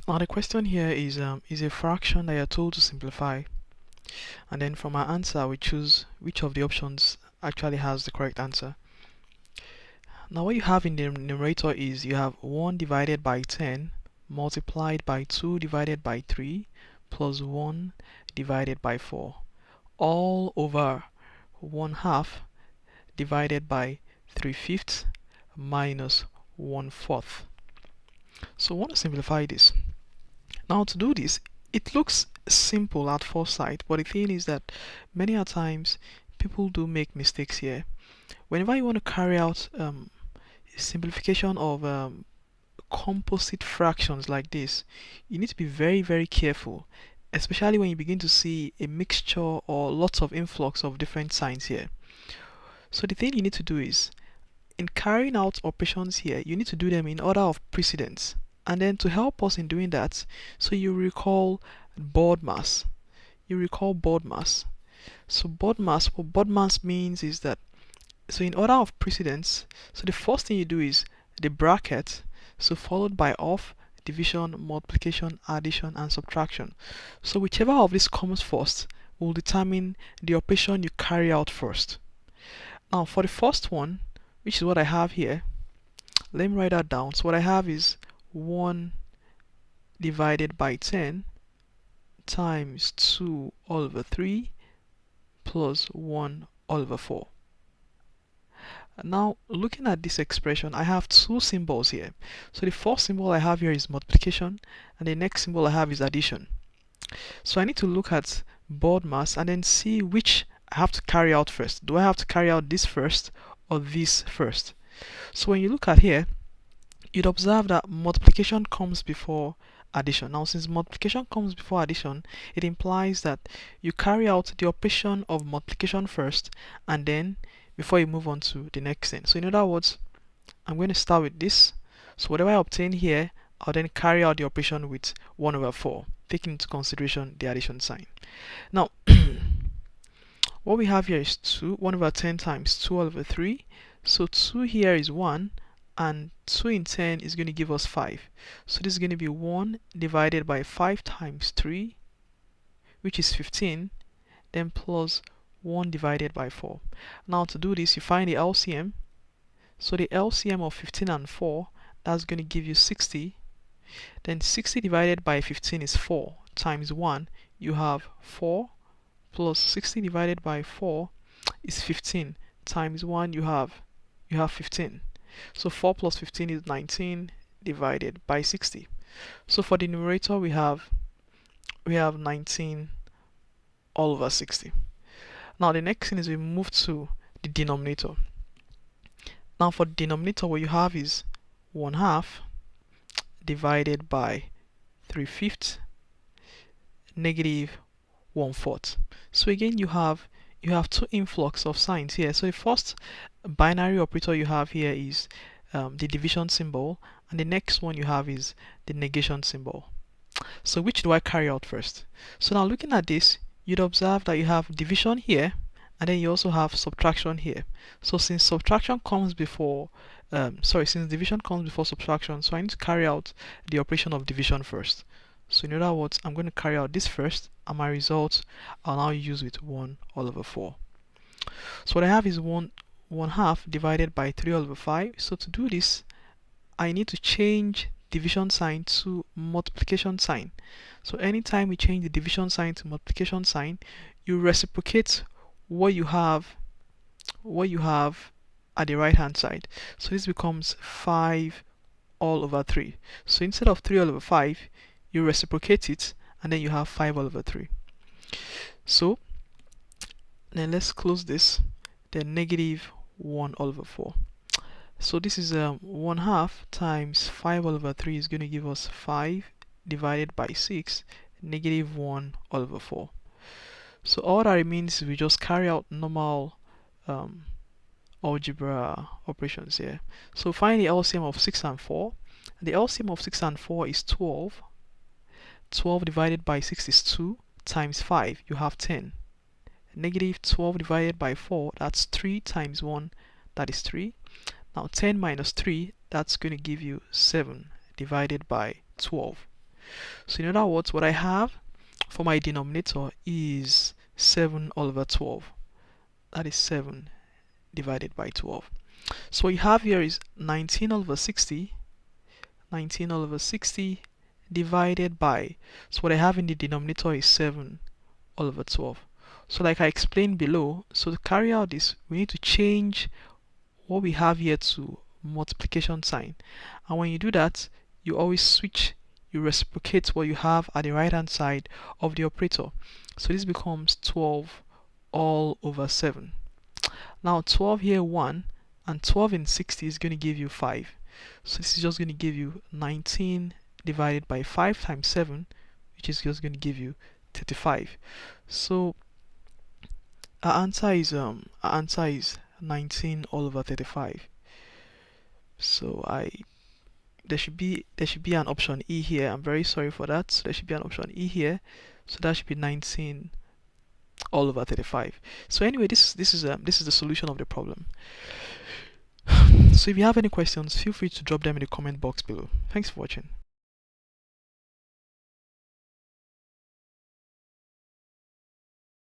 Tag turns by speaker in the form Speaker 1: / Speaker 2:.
Speaker 1: Now the question here is a fraction that you're told to simplify, and then from our answer we choose which of the options actually has the correct answer. Now what you have in the numerator is you have 1 divided by 10 multiplied by 2 divided by 3 plus 1 divided by 4 all over 1/2 divided by 3/5 minus 1/4. So I want to simplify this. Now to do this, it looks simple at first sight, but the thing is that many a times people do make mistakes here. Whenever you want to carry out simplification of composite fractions like this, you need to be very careful, especially when you begin to see a mixture or lots of influx of different signs here. So the thing you need to do is, in carrying out operations here, you need to do them in order of precedence. And then to help us in doing that, so you recall board mass. You recall board mass. So board mass, what board mass means is that, so in order of precedence, so the first thing you do is the bracket, so followed by of, division, multiplication, addition, and subtraction. So whichever of these comes first will determine the operation you carry out first. Now for the first one, which is what I have here, let me write that down. So what I have is 1 divided by 10 times 2 all over 3 plus 1 all over 4. Now looking at this expression, I have two symbols here. So the first symbol I have here is multiplication, and the next symbol I have is addition. So I need to look at board mass and then see which I have to carry out first. Do I have to carry out this first or this first? So when you look at here, you'd observe that multiplication comes before addition. Now since multiplication comes before addition, it implies that you carry out the operation of multiplication first and then before you move on to the next thing. So in other words, I'm going to start with this. So whatever I obtain here, I'll then carry out the operation with 1 over 4, taking into consideration the addition sign. Now what we have here is 1 over 10 times 2 all over 3. So 2 here is 1, and 2 in 10 is going to give us 5. So this is going to be 1 divided by 5 times 3, which is 15, then plus 1 divided by 4. Now to do this, you find the LCM. So the LCM of 15 and 4, that's going to give you 60. Then 60 divided by 15 is 4 times 1. You have 4 plus 60 divided by 4 is 15 times 1. You have 15. So 4 plus 15 is 19 divided by 60. So for the numerator we have 19 all over 60. Now the next thing is we move to the denominator. Now for the denominator, what you have is 1/2 divided by 3/5 negative 1/4. So again you have two influx of signs here. So the first binary operator you have here is the division symbol, and the next one you have is the negation symbol. So which do I carry out first? So now looking at this, you'd observe that you have division here, and then you also have subtraction here. So since subtraction comes before since division comes before subtraction, so I need to carry out the operation of division first. So in other words, I'm going to carry out this first, and my result I'll now use with 1 all over 4. So what I have is 1/2 divided by 3 all over 5. So to do this, I need to change division sign to multiplication sign. So anytime we change the division sign to multiplication sign, you reciprocate what you have at the right hand side. So this becomes 5 all over 3. So instead of 3 all over 5, you reciprocate it, and then you have 5 all over 3. So then let's close this. Then negative 1 all over 4. So this is 1/2 times 5 all over 3 is going to give us 5 divided by 6, negative 1 all over 4. So all that remains is we just carry out normal algebra operations here. So find the LCM of 6 and 4. The LCM of 6 and 4 is 12. 12 divided by 6 is 2 times 5, you have 10. Negative 12 divided by 4, that's 3 times 1, that is 3. Now 10 minus 3, that's going to give you 7 divided by 12. So in other words, what I have for my denominator is 7 all over 12. That is 7 divided by 12. So what you have here is 19 all over 60, 19 all over 60 divided by, so what I have in the denominator is 7 all over 12. So like I explained below, so to carry out this, we need to change what we have here to multiplication sign. And when you do that, you always switch, you reciprocate what you have at the right hand side of the operator. So this becomes 12 all over 7. Now 12 here 1, and 12 in 60 is going to give you 5. So this is just going to give you 19 divided by 5 times 7, which is just going to give you 35. So our answer is 19 all over 35. So there should be an option E here. I'm very sorry for that. So there should be an option E here. So that should be 19 all over 35. So anyway, this is the solution of the problem. So if you have any questions, feel free to drop them in the comment box below. Thanks for watching.